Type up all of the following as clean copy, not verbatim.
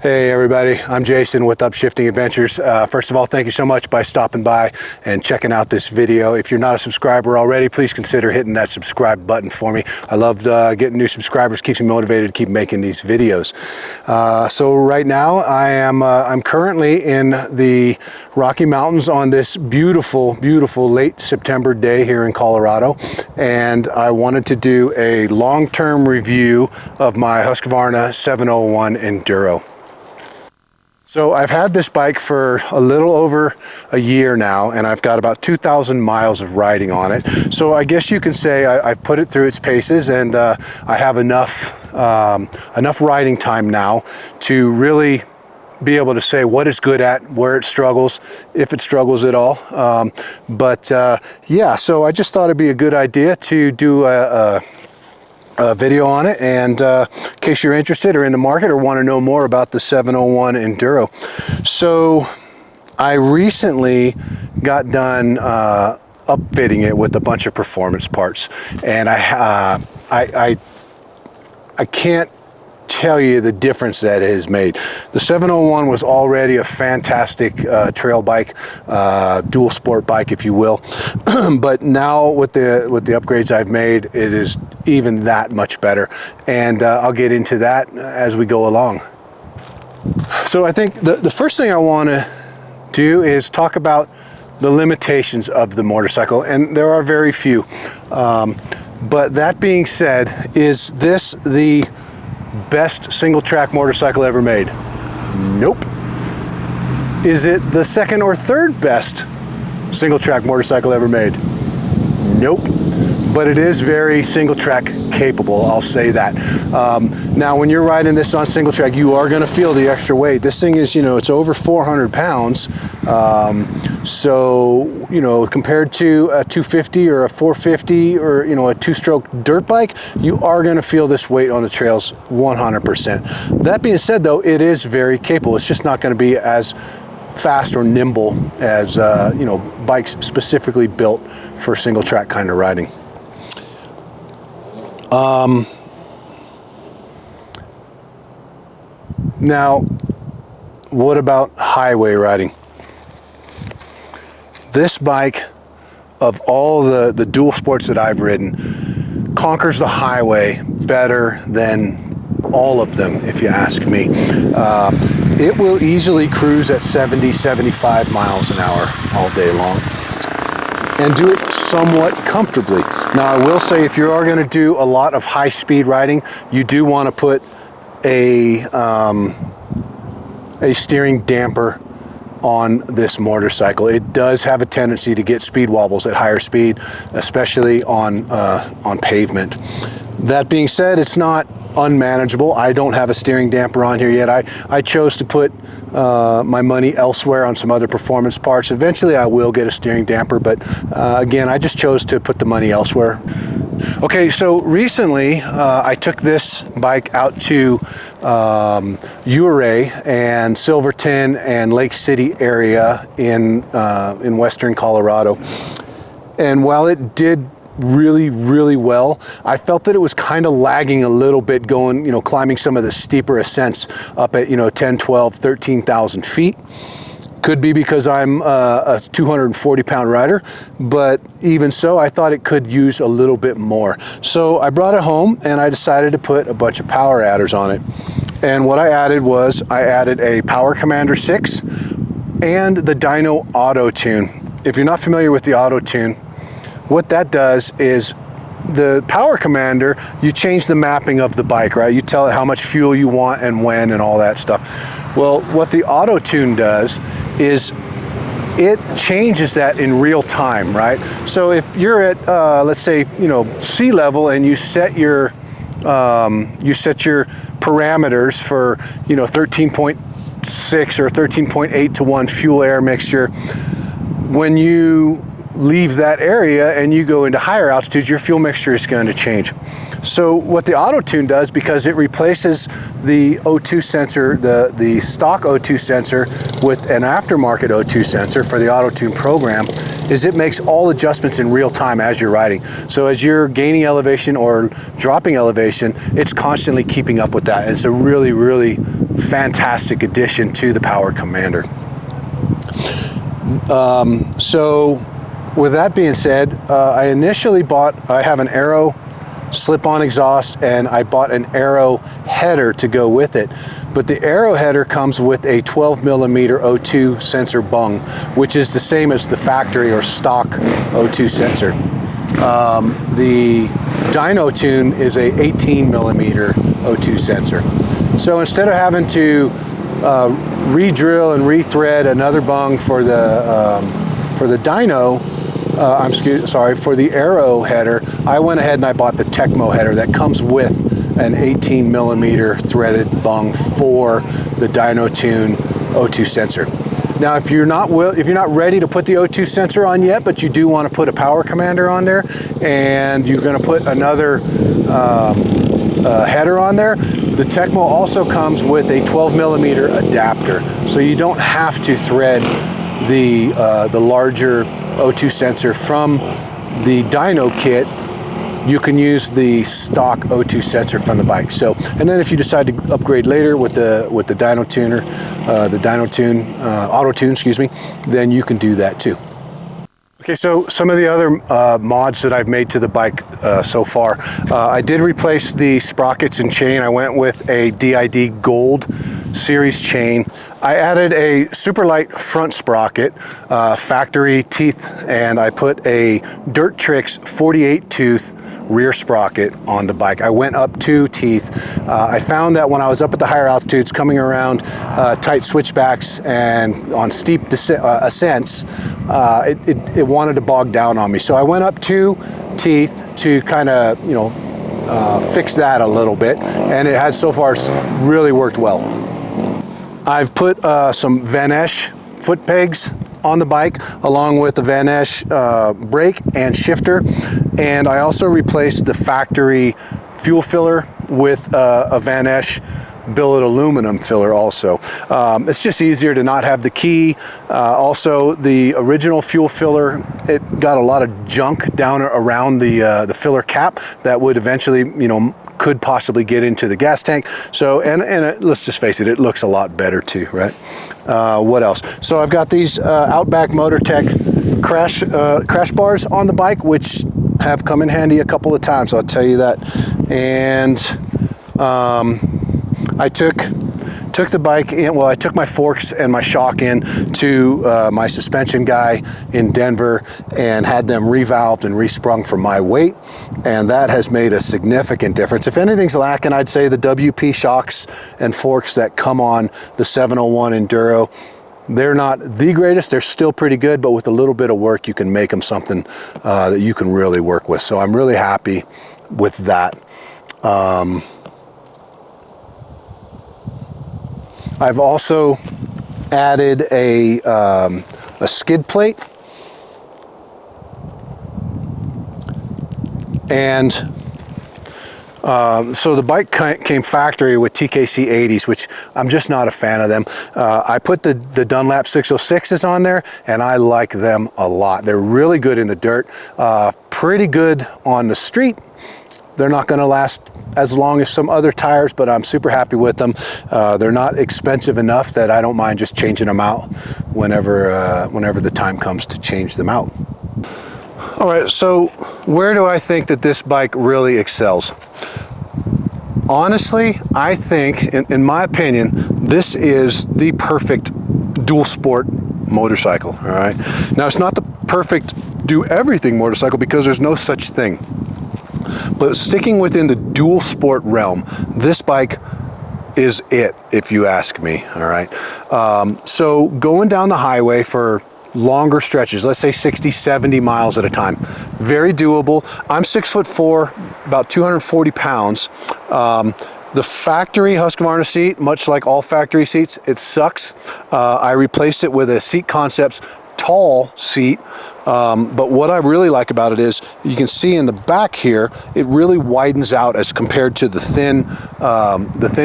Hey everybody, I'm Jason with Upshifting Adventures. First of all, thank you so much by stopping by and checking out this video. If you're not a subscriber already, please consider hitting that subscribe button for me. I love getting new subscribers, keeps me motivated to keep making these videos. So right now I'm currently in the Rocky Mountains on this beautiful, beautiful late September day here in Colorado, and I wanted to do a long-term review of my HUSQVARNA 701 Enduro. So I've had this bike for a little over a year now, and I've got about 2,000 miles of riding on it. So I guess you can say I've put it through its paces, and I have enough riding time now to really be able to say what it's good at, where it struggles, if it struggles at all. Yeah, so I just thought it'd be a good idea to do a video on it, and in case you're interested or in the market or want to know more about the 701 Enduro. So I recently got done upfitting it with a bunch of performance parts, and I can't tell you the difference that it has made. The 701 was already a fantastic trail bike, dual sport bike, if you will. But now with the upgrades I've made, it is even that much better. And I'll get into that as we go along. So I think the first thing I want to do is talk about the limitations of the motorcycle, and there are very few. But that being said, is this the best single track motorcycle ever made? Nope. Is it the second or third best single track motorcycle ever made? Nope. But it is very single track capable, I'll say that. Now when you're riding this on single track, you are going to feel the extra weight. This thing is, it's over 400 pounds. So, compared to a 250 or a 450 or, a two-stroke dirt bike, you are going to feel this weight on the trails 100%. That being said, though, it is very capable. It's just not going to be as fast or nimble as, bikes specifically built for single track kind of riding. Now, what about highway riding? This bike, of all the dual sports that I've ridden, conquers the highway better than all of them, if you ask me. It will easily cruise at 70, 75 miles an hour all day long, and do it somewhat comfortably. Now, I will say, if you are going to do a lot of high-speed riding, you do want to put a steering damper on this motorcycle. It does have a tendency to get speed wobbles at higher speed, especially on pavement. That being said, it's not unmanageable. I don't have a steering damper on here yet. I chose to put my money elsewhere on some other performance parts. Eventually I will get a steering damper, but again, I just chose to put the money elsewhere. Okay, so recently I took this bike out to Ouray and Silverton and Lake City area in western Colorado. And while it did really, really well, I felt that it was kind of lagging a little bit going, climbing some of the steeper ascents up at, 10, 12, 13,000 feet. Could be because I'm a 240-pound rider, but even so, I thought it could use a little bit more. So I brought it home and I decided to put a bunch of power adders on it. And what I added was, I added a Power Commander 6 and the Dyno Auto Tune. If you're not familiar with the Auto Tune, what that does is, the Power Commander, you change the mapping of the bike, right? You tell it how much fuel you want and when and all that stuff. Well, what the Auto Tune does is it changes that in real time, right? So if you're at, let's say, sea level, and you set your parameters for, 13.6 or 13.8 to 1 fuel air mixture, when you leave that area and you go into higher altitudes, your fuel mixture is going to change. So what the auto tune does, because it replaces the O2 sensor, the stock O2 sensor with an aftermarket O2 sensor for the auto tune program, is it makes all adjustments in real time as you're riding. So as you're gaining elevation or dropping elevation, it's constantly keeping up with that. It's a really, really fantastic addition to the Power Commander. So with that being said, I initially I have an Aero slip-on exhaust, and I bought an Aero header to go with it. But the Aero header comes with a 12mm O2 sensor bung, which is the same as the factory or stock O2 sensor. The Dyno Tune is a 18mm O2 sensor. So instead of having to re-drill and re-thread another bung for the Dyno, for the Aero header, I went ahead and I bought the Tecmo header that comes with an 18mm threaded bung for the Dyno Tune O2 sensor. Now, if you're not ready to put the O2 sensor on yet, but you do want to put a Power Commander on there, and you're going to put another header on there, the Tecmo also comes with a 12mm adapter, so you don't have to thread the larger O2 sensor from the Dyno kit. You can use the stock O2 sensor from the bike. So, and then if you decide to upgrade later with the Dyno tuner, the Dyno Tune auto tune, excuse me, then you can do that too. Okay, so some of the other mods that I've made to the bike so far, I did replace the sprockets and chain. I went with a DID Gold series chain. I added a super light front sprocket, factory teeth, and I put a Dirt Tricks 48 tooth rear sprocket on the bike. I went up 2 teeth. I found that when I was up at the higher altitudes, coming around tight switchbacks and on steep ascents, it wanted to bog down on me. So I went up 2 teeth to kind of, fix that a little bit, and it has so far really worked well. I've put some Van Esch foot pegs on the bike, along with the Van Esch brake and shifter, and I also replaced the factory fuel filler with a Van Esch billet aluminum filler also. It's just easier to not have the key. Also, the original fuel filler, it got a lot of junk down around the filler cap that would eventually, could possibly get into the gas tank. So, and let's just face it, it looks a lot better too, right? What else? So I've got these Outback Motortech crash bars on the bike, which have come in handy a couple of times, I'll tell you that. And I took the bike in, well, I took my forks and my shock in to my suspension guy in Denver and had them revalved and resprung for my weight, and that has made a significant difference. If anything's lacking, I'd say the WP shocks and forks that come on the 701 Enduro. They're not the greatest, they're still pretty good, but with a little bit of work, you can make them something that you can really work with. So I'm really happy with that. I've also added a skid plate, and so the bike came factory with TKC 80s, which I'm just not a fan of them. I put the Dunlap 606s on there, and I like them a lot. They're really good in the dirt, pretty good on the street. They're not going to last as long as some other tires, but I'm super happy with them. They're not expensive enough that I don't mind just changing them out whenever the time comes to change them out. All right, so where do I think that this bike really excels? Honestly, I think, in my opinion, this is the perfect dual sport motorcycle, all right? Now, it's not the perfect do everything motorcycle because there's no such thing. But sticking within the dual sport realm, this bike is it, if you ask me, all right? So going down the highway for longer stretches, let's say 60, 70 miles at a time, very doable. I'm 6'4", about 240 pounds. The factory HUSQVARNA seat, much like all factory seats, it sucks. I replaced it with a Seat Concepts tall seat, but what I really like about it is you can see in the back here, it really widens out as compared to the thin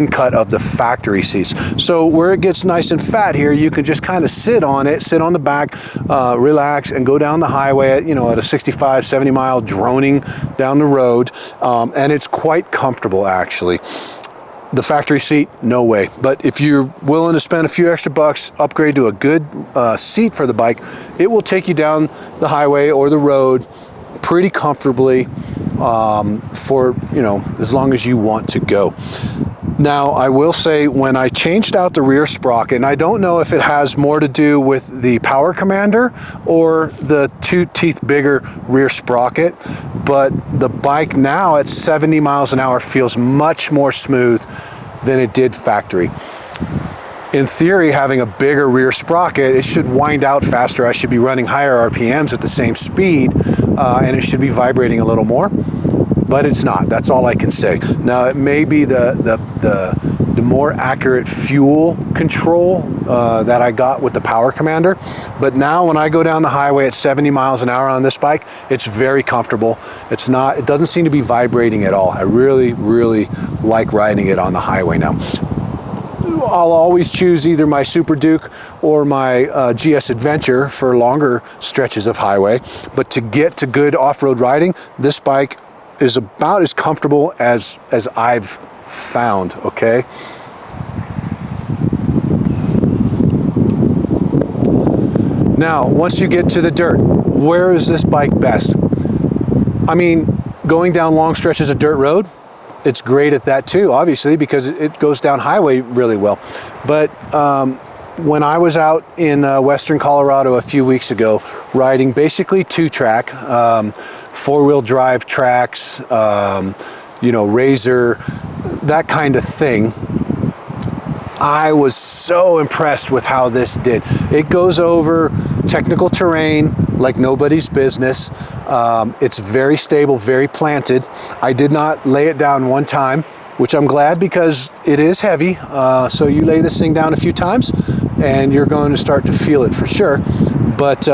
cut of the factory seats. So where it gets nice and fat here, you can just kind of sit on it, sit on the back, relax, and go down the highway at, at a 65, 70 mile droning down the road, and it's quite comfortable actually. The factory seat, no way. But if you're willing to spend a few extra bucks, upgrade to a good seat for the bike, it will take you down the highway or the road pretty comfortably for, as long as you want to go. Now, I will say when I changed out the rear sprocket, and I don't know if it has more to do with the power commander or the 2 teeth bigger rear sprocket, but the bike now at 70 miles an hour feels much more smooth than it did factory. In theory, having a bigger rear sprocket, it should wind out faster. I should be running higher RPMs at the same speed, and it should be vibrating a little more. But it's not. That's all I can say. Now, it may be the more accurate fuel control that I got with the power commander, but now when I go down the highway at 70 miles an hour on this bike, it's very comfortable. It doesn't seem to be vibrating at all. I really, really like riding it on the highway now. I'll always choose either my Super Duke or my GS Adventure for longer stretches of highway, but to get to good off-road riding, this bike is about as comfortable as I've found, okay? Now, once you get to the dirt, where is this bike best? I mean, going down long stretches of dirt road, it's great at that too, obviously, because it goes down highway really well. But when I was out in western Colorado a few weeks ago, riding basically 2-track, 4-wheel drive tracks, RZR, that kind of thing, I was so impressed with how this did. It goes over technical terrain like nobody's business. It's very stable, very planted. I did not lay it down one time, which I'm glad because it is heavy. So you lay this thing down a few times and you're going to start to feel it for sure. But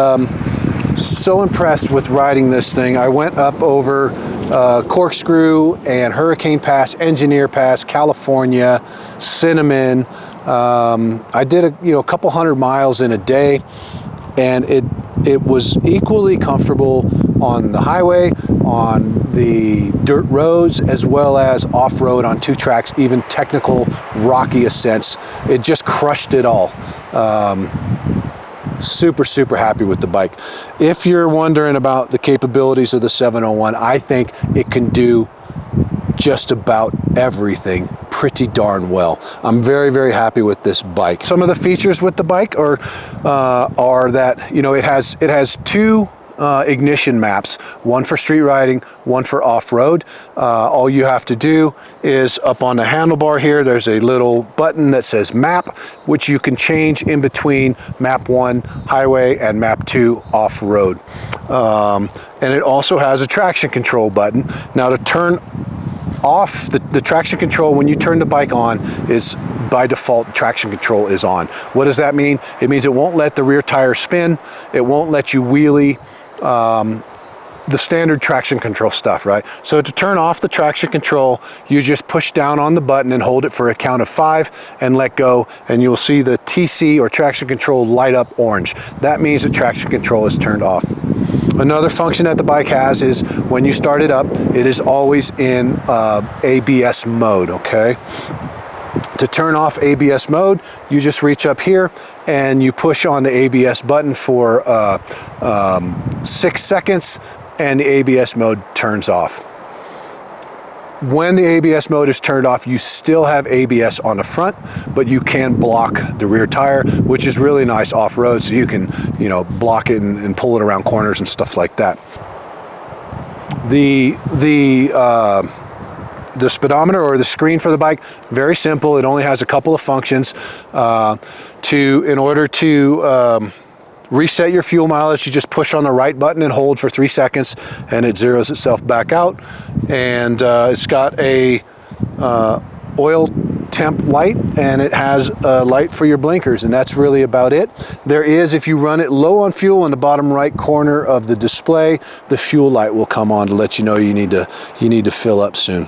so impressed with riding this thing. I went up over Corkscrew and Hurricane Pass, Engineer Pass, California, Cinnamon. I did a couple hundred miles in a day, and it was equally comfortable on the highway, on the dirt roads, as well as off-road on 2 tracks, even technical rocky ascents. It just crushed it all. Super, super happy with the bike. If you're wondering about the capabilities of the 701, I think it can do just about everything pretty darn well. I'm very, very happy with this bike. Some of the features with the bike are that it has 2 ignition maps, one for street riding, one for off-road. All you have to do is up on the handlebar here, there's a little button that says map, which you can change in between map 1 highway and map 2 off-road. And it also has a traction control button. Now to turn off the traction control, when you turn the bike on, is by default traction control is on. What does that mean? It means it won't let the rear tire spin, it won't let you wheelie, the standard traction control stuff, right? So to turn off the traction control, you just push down on the button and hold it for a count of 5 and let go, and you'll see the TC or traction control light up orange. That means the traction control is turned off. Another function that the bike has is when you start it up, it is always in ABS mode, okay? To turn off ABS mode, you just reach up here and you push on the ABS button for 6 seconds, and the ABS mode turns off. When the ABS mode is turned off, you still have ABS on the front, but you can block the rear tire, which is really nice off-road, so you can, block it and pull it around corners and stuff like that. The speedometer or the screen for the bike, very simple. It only has a couple of functions. In order to reset your fuel mileage, you just push on the right button and hold for 3 seconds, and it zeroes itself back out. And it's got a oil temp light, and it has a light for your blinkers, and that's really about it. There is, if you run it low on fuel, in the bottom right corner of the display, the fuel light will come on to let you know you need to fill up soon.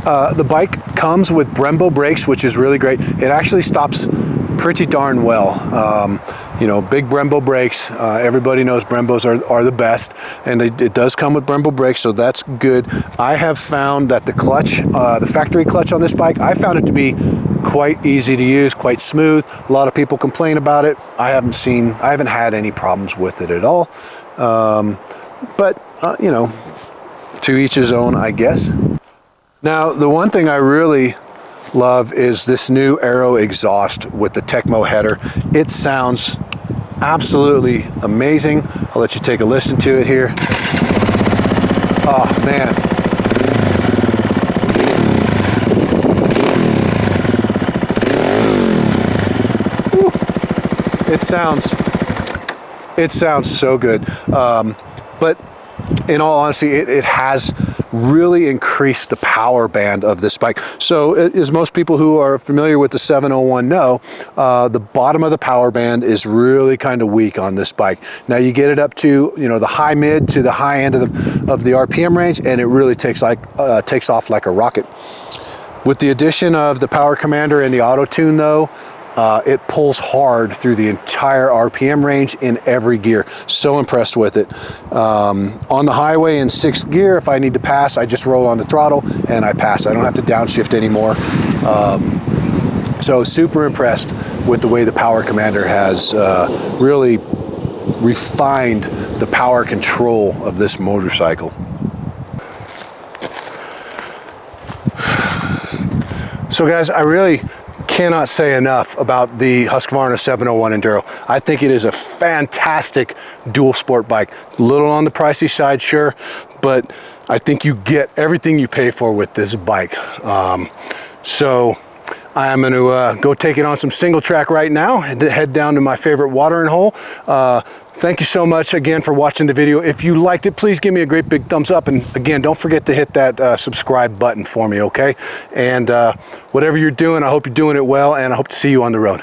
The bike comes with Brembo brakes, which is really great. It actually stops pretty darn well. You know, big Brembo brakes. Everybody knows Brembos are the best, and it does come with Brembo brakes, so that's good. I have found that the clutch, the factory clutch on this bike, I found it to be quite easy to use, quite smooth. A lot of people complain about it. I haven't had any problems with it at all. But you know, to each his own, I guess. Now, the one thing I really love is this new Aero exhaust with the Tecmo header. It sounds absolutely amazing. I'll let you take a listen to it here. Oh man. Woo. It sounds so good. But in all honesty, it has really increased the power band of this bike. So as most people who are familiar with the 701 know, the bottom of the power band is really kind of weak on this bike. Now you get it up to, you know, the high mid to the high end of the RPM range, and it really takes off like a rocket. With the addition of the power commander and the auto tune though, it pulls hard through the entire RPM range in every gear. So impressed with it. On the highway in 6th gear, if I need to pass, I just roll on the throttle and I pass. I don't have to downshift anymore. So super impressed with the way the power commander has really refined the power control of this motorcycle. So guys, I really cannot say enough about the HUSQVARNA 701 Enduro. I think it is a fantastic dual sport bike. A little on the pricey side, sure, but I think you get everything you pay for with this bike. So I'm going to go take it on some single track right now and head down to my favorite watering hole. Thank you so much again for watching the video. If you liked it, please give me a great big thumbs up. And again, don't forget to hit that subscribe button for me, okay? And whatever you're doing, I hope you're doing it well, and I hope to see you on the road.